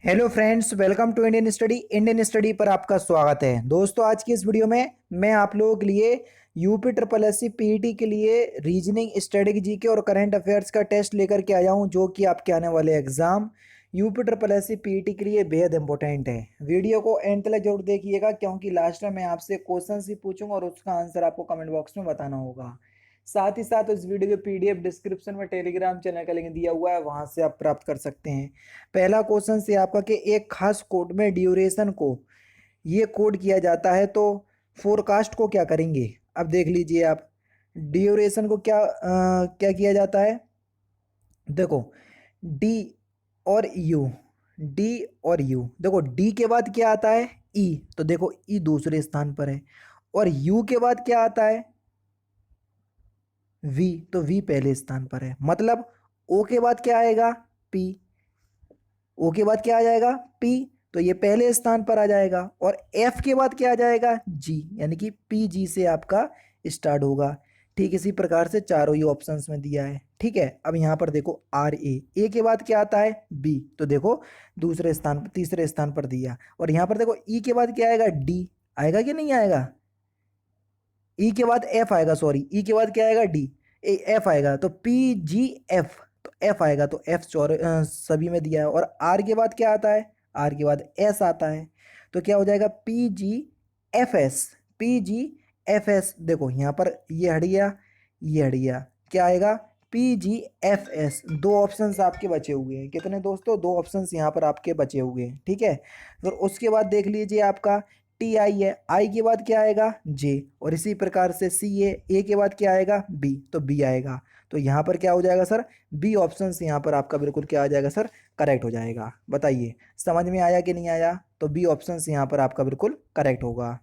Hello friends, welcome to Indian study पर आपका स्वागत है। दोस्तों, आज की इस वीडियो में मैं आप लोगों के लिए UP triple S C PET के लिए रीजनिंग, स्ट्रेटेजी के और करंट अफेयर्स का टेस्ट लेकर के आया हूं, जो कि आपके आने वाले exam UP triple S C PET के लिए बेहद इंपॉर्टेंट है। वीडियो को एंड तक जरूर देखिएगा, क्योंकि लास्ट में मैं आपसे क्वेश्चन ही पूछूंगा और उसका आंसर आपको कमेंट बॉक्स में बताना होगा। साथ ही साथ इस वीडियो के पीडीएफ डिस्क्रिप्शन में टेलीग्राम चैनल का लिंक दिया हुआ है, वहां से आप प्राप्त कर सकते हैं। पहला क्वेश्चन से आपका कि एक खास कोड में ड्यूरेशन को ये कोड किया जाता है, तो फोरकास्ट को क्या करेंगे। अब देख लीजिए आप, ड्यूरेशन को क्या किया जाता है। देखो, डी और यू, डी और यू, देखो डी के बाद क्या आता है, ई, तो देखो ई दूसरे स्थान पर है। और यू के बाद क्या आता है, वी, तो वी पहले स्थान पर है। मतलब ओ के बाद क्या आएगा, पी, ओ के बाद क्या आ जाएगा, पी, तो ये पहले स्थान पर आ जाएगा। और एफ के बाद क्या आ जाएगा, जी, यानी कि पी जी से आपका स्टार्ट होगा। ठीक इसी प्रकार से चारों ही ऑप्शंस में दिया है। ठीक है, अब यहाँ पर देखो आर ए के बाद क्या आता है, बी, तो देखो दूसरे स्थान, तीसरे स्थान पर दिया। और यहाँ पर देखो ई के बाद क्या आएगा, डी, आएगा कि नहीं आएगा। ई के बाद एफ आएगा, सॉरी, ई के बाद क्या आएगा, डी, एफ आएगा, तो पी जी एफ, तो एफ आएगा, तो एफ सभी में दिया है। और आर के बाद क्या आता है, आर के बाद एस आता है, तो क्या हो जाएगा, P G F S, P G F S. देखो यहाँ पर ये हट गया, ये हट गया, क्या आएगा, पी जी एफ एस। दो ऑप्शंस आपके बचे हुए हैं। कितने दोस्तों, दो ऑप्शंस यहाँ पर आपके बचे हुए हैं। ठीक है, फिर उसके बाद देख लीजिए आपका टी आई है, आई के बाद क्या आएगा, जे, और इसी प्रकार से सी ए के बाद क्या आएगा, बी, तो बी आएगा। तो यहाँ पर क्या हो जाएगा सर, बी ऑप्शन यहाँ पर आपका बिल्कुल क्या आ जाएगा सर, करेक्ट हो जाएगा। बताइए समझ में आया कि नहीं आया। तो बी ऑप्शन यहाँ पर आपका बिल्कुल करेक्ट होगा।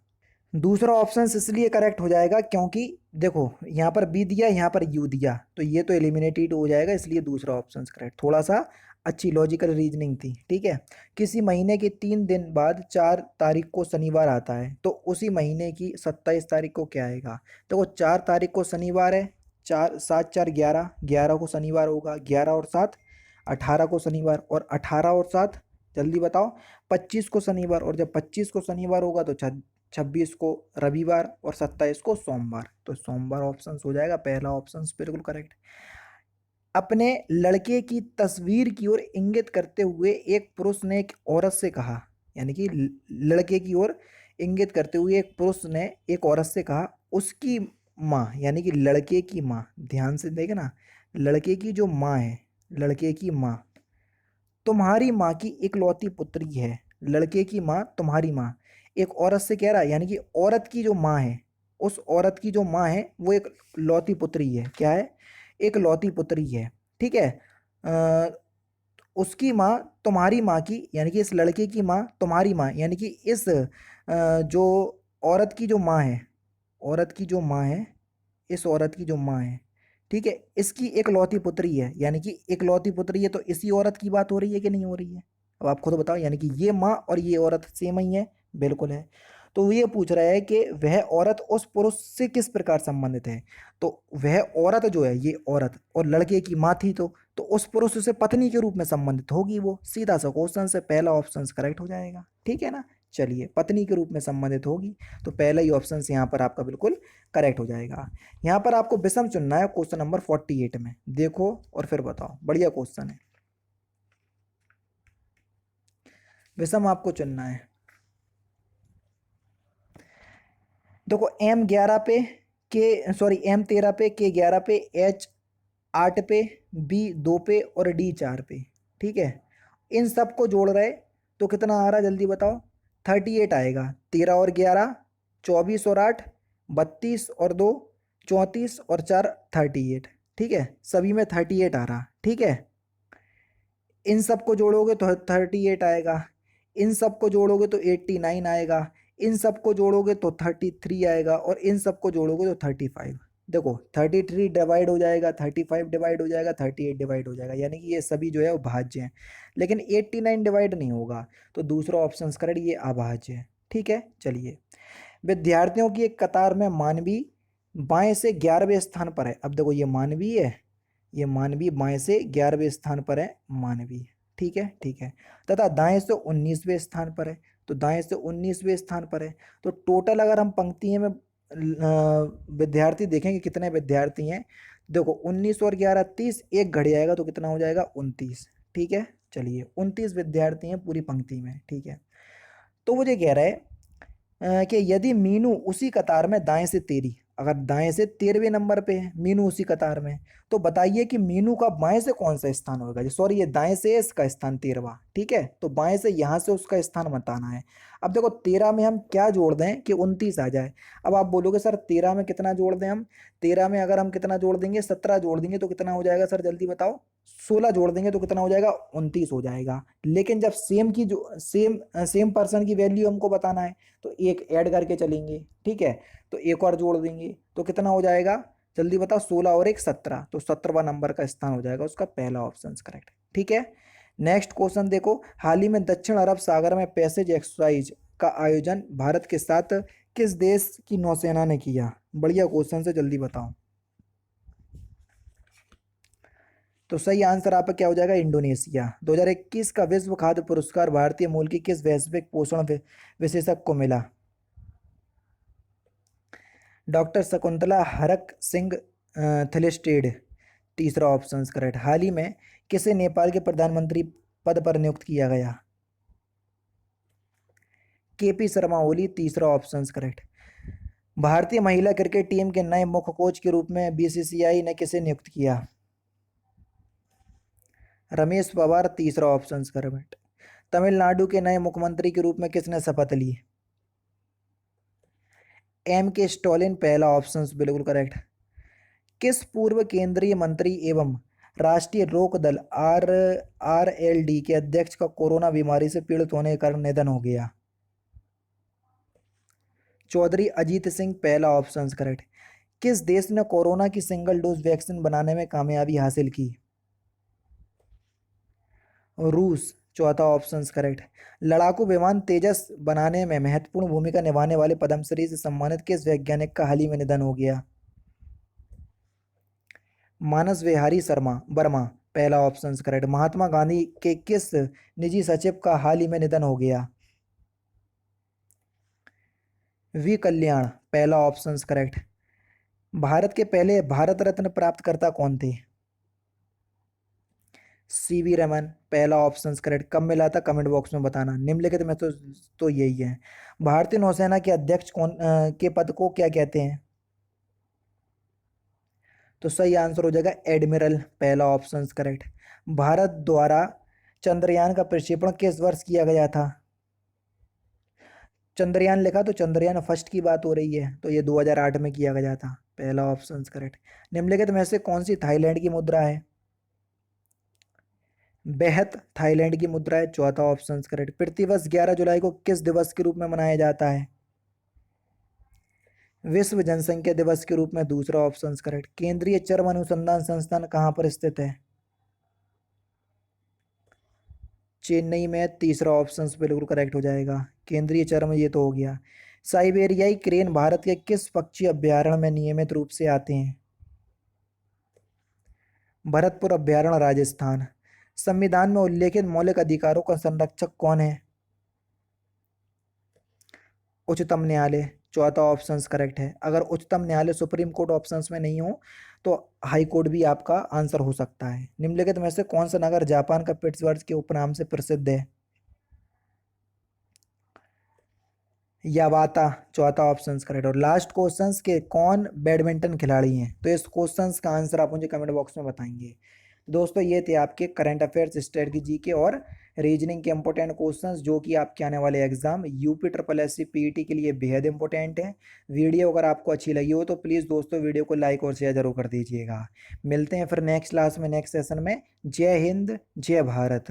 दूसरा ऑप्शन इसलिए करेक्ट हो जाएगा क्योंकि देखो यहाँ पर बी दिया, यहाँ पर यू दिया, तो ये तो एलिमिनेटेड हो जाएगा, इसलिए दूसरा ऑप्शन करेक्ट। थोड़ा सा अच्छी लॉजिकल रीजनिंग थी। ठीक है, किसी महीने के 3 दिन बाद 4 तारीख को शनिवार आता है, तो उसी महीने की 27 तारीख को क्या आएगा। देखो 4 तारीख को शनिवार है, 4 7 4 11, 11 को शनिवार होगा, 11 और 7 18 को शनिवार, और 18 और 7 जल्दी बताओ, 25 को शनिवार, और जब 25 को शनिवार होगा तो 26 को रविवार, और 27 को सोमवार, तो सोमवार ऑप्शन हो जाएगा। पहला ऑप्शन बिल्कुल करेक्ट। अपने लड़के की तस्वीर की ओर इंगित करते हुए एक पुरुष ने एक औरत से कहा, यानी कि लड़के की ओर इंगित करते हुए एक पुरुष ने एक औरत से कहा, उसकी माँ, यानी कि लड़के की माँ, ध्यान से देखना, लड़के की जो माँ है, लड़के की माँ तुम्हारी माँ की इकलौती पुत्री है। लड़के की माँ तुम्हारी माँ एक औरत से कह रहा है, यानी कि औरत की जो माँ है, उस औरत की जो माँ है वो एक लौती पुत्री है। क्या है, एक लौती पुत्री है। ठीक है, अ, उसकी माँ तुम्हारी माँ की, यानी कि इस लड़के की माँ तुम्हारी माँ, यानी कि इस जो औरत की जो माँ है, औरत की जो माँ है, इस औरत की जो माँ है, ठीक है, इसकी एकलौती पुत्री है। यानी कि एकलौती पुत्री है, तो इसी औरत की बात हो रही है कि नहीं हो रही है। अब आप खुद बताओ, यानी कि ये माँ और ये औरत सेम ही है, बिल्कुल है। तो वो ये पूछ रहा है कि वह औरत उस पुरुष से किस प्रकार संबंधित है। तो वह औरत जो है, ये औरत और लड़के की माँ थी, तो उस पुरुष से पत्नी के रूप में संबंधित होगी वो। सीधा सा क्वेश्चन से पहला ऑप्शन करेक्ट हो जाएगा। ठीक है ना, चलिए, पत्नी के रूप में संबंधित होगी, तो पहला ही ऑप्शन यहाँ पर आपका बिल्कुल करेक्ट हो जाएगा। यहाँ पर आपको विषम चुनना है क्वेश्चन नंबर 48 में। देखो और फिर बताओ, बढ़िया क्वेश्चन है, विषम आपको चुनना है। देखो M11 पे, के सॉरी M13 पे, K11 पे, H8 पे, B2 पे और D4 पे। ठीक है, इन सबको जोड़ रहे तो कितना आ रहा, जल्दी बताओ। 38 आएगा। 13 और 11, 24 और 8, 32 और 2, 34 और 4, 38। ठीक है, सभी में 38 आ रहा। ठीक है, इन सबको जोड़ोगे तो 38 आएगा, इन सबको जोड़ोगे तो 89 आएगा, इन सबको जोड़ोगे तो 33 आएगा, और इन सबको जोड़ोगे तो 35। देखो 33 डिवाइड हो जाएगा, 35 डिवाइड हो जाएगा, 38 डिवाइड हो जाएगा, यानी कि ये सभी जो है वो भाज्य हैं। लेकिन 89 डिवाइड नहीं होगा, तो दूसरा ऑप्शन करेक्ट, ये अभाज्य है। ठीक है, चलिए, विद्यार्थियों की एक कतार में मानवी बाएं से 11वें स्थान पर है। अब देखो ये मानवी है, ये मानवी बाएं से 11वें स्थान पर है, मानवी। ठीक है, ठीक है। तथा दाएं से 19वें स्थान पर है, तो दाएं से 19वें स्थान पर है। तो टोटल अगर हम पंक्ति में विद्यार्थी देखेंगे कितने विद्यार्थी हैं, देखो 19 और 11 30, एक घड़ी आएगा तो कितना हो जाएगा 29। ठीक है, चलिए 29 विद्यार्थी हैं पूरी पंक्ति में। ठीक है, तो मुझे कह रहा है कि यदि मीनू उसी कतार में दाएं से 13, अगर दाएं से 13वें नंबर पे है मीनू उसी कतार में, तो बताइए कि मीनू का बाएं से कौन सा स्थान होगा। जी सॉरी, ये दाएं से है, इसका स्थान 13वां। ठीक है, तो बाएं से यहाँ से उसका स्थान बताना है। अब देखो 13 में हम क्या जोड़ दें कि 29 आ जाए। अब आप बोलोगे सर 13 में कितना जोड़ दें हम, 13 में अगर हम कितना जोड़ देंगे, 17 जोड़ देंगे तो कितना हो जाएगा सर, जल्दी बताओ। 16 जोड़ देंगे तो कितना हो जाएगा, 29 हो जाएगा। लेकिन जब सेम की जो सेम पर्सन की वैल्यू हमको बताना है तो एक ऐड करके चलेंगे। ठीक है, तो एक और जोड़ देंगे तो कितना हो जाएगा, जल्दी बताओ। 16 और एक 17, तो 17वां नंबर का स्थान हो जाएगा उसका पहला ऑप्शन करेक्ट। ठीक है, नेक्स्ट क्वेश्चन देखो, हाल ही में दक्षिण अरब सागर में पैसेज एक्सरसाइज का आयोजन भारत के साथ किस देश की नौसेना ने किया। बढ़िया क्वेश्चन से, जल्दी बताओ। तो सही आंसर आपका क्या हो जाएगा, इंडोनेशिया। 2021 का विश्व खाद्य पुरस्कार भारतीय मूल की किस वैश्विक पोषण विशेषज्ञ को मिला। डॉक्टर शकुंतला हरक सिंह थिलिस्टेड, तीसरा ऑप्शन करेक्ट। हाल ही में किसे नेपाल के प्रधानमंत्री पद पर नियुक्त किया गया। केपी शर्मा ओली, तीसरा ऑप्शन करेक्ट। भारतीय महिला क्रिकेट टीम के नए मुख्य कोच के रूप में बीसीसीआई ने किसे नियुक्त किया। रमेश पवार, तीसरा ऑप्शन करेक्ट। तमिलनाडु के नए मुख्यमंत्री के रूप में किसने शपथ ली। एम के स्टालिन, पहला ऑप्शन बिल्कुल करेक्ट। किस पूर्व केंद्रीय मंत्री एवं राष्ट्रीय लोक दल आरएलडी के अध्यक्ष का कोरोना बीमारी से पीड़ित होने के कारण निधन हो गया। चौधरी अजीत सिंह, पहला ऑप्शन करेक्ट। किस देश ने कोरोना की सिंगल डोज वैक्सीन बनाने में कामयाबी हासिल की। रूस, चौथा ऑप्शन करेक्ट। लड़ाकू विमान तेजस बनाने में महत्वपूर्ण भूमिका निभाने वाले पद्मश्री से सम्मानित किस वैज्ञानिक का हाल ही में निधन हो गया। मानस विहारी शर्मा वर्मा, पहला ऑप्शन करेक्ट। महात्मा गांधी के किस निजी सचिव का हाल ही में निधन हो गया। वी कल्याण, पहला ऑप्शन करेक्ट। भारत के पहले भारत रत्न प्राप्तकर्ता कौन थे। सीवी रमन, पहला ऑप्शन करेक्ट। कब मिला था कमेंट बॉक्स में बताना। निम्नलिखित में तो यही है। भारतीय नौसेना के अध्यक्ष कौन के पद को क्या कहते हैं। तो सही आंसर हो जाएगा एडमिरल, पहला ऑप्शन करेक्ट। भारत द्वारा चंद्रयान का प्रक्षेपण किस वर्ष किया गया था। चंद्रयान लिखा तो चंद्रयान फर्स्ट की बात हो रही है, तो ये 2008 में किया गया था, पहला ऑप्शन करेक्ट। निम्नलिखित में से कौन सी थाईलैंड की मुद्रा है। बेहत थाईलैंड की मुद्रा है, चौथा ऑप्शन करेक्ट। प्रतिवर्ष 11 जुलाई को किस दिवस के रूप में मनाया जाता है। विश्व जनसंख्या दिवस के रूप में, दूसरा ऑप्शन करेक्ट। केंद्रीय चर्म अनुसंधान संस्थान कहाँ पर स्थित है। चेन्नई में, तीसरा ऑप्शन बिल्कुल करेक्ट हो जाएगा। केंद्रीय चर्म ये तो हो गया। साइबेरियाई क्रेन भारत के किस पक्षी अभ्यारण्य में नियमित रूप से आते हैं। भरतपुर अभ्यारण्य, राजस्थान। संविधान में उल्लेखित मौलिक अधिकारों का संरक्षक कौन है। उच्चतम न्यायालय, चौथा ऑप्शन करेक्ट है। अगर उच्चतम न्यायालय सुप्रीम कोर्ट ऑप्शंस में नहीं हो तो हाई कोर्ट भी आपका आंसर हो सकता है। निम्नलिखित में से कौन सा नगर जापान का पिट्सबर्ग के उपनाम से प्रसिद्ध है। यावाता, चौथा ऑप्शन करेक्ट। और लास्ट क्वेश्चन के कौन बैडमिंटन खिलाड़ी हैं, तो इस क्वेश्चन का आंसर आप मुझे कमेंट बॉक्स में बताएंगे। दोस्तों ये थे आपके करंट अफेयर्स, स्ट्रेटजी के और रीजनिंग के इंपॉर्टेंट क्वेश्चंस जो कि आपके आने वाले exam UP triple S C PET के लिए बेहद इंपॉर्टेंट है। वीडियो अगर आपको अच्छी लगी हो तो प्लीज़ दोस्तों वीडियो को लाइक और शेयर जरूर कर दीजिएगा। मिलते हैं फिर नेक्स्ट क्लास में, नेक्स्ट सेशन में। जय हिंद, जय भारत।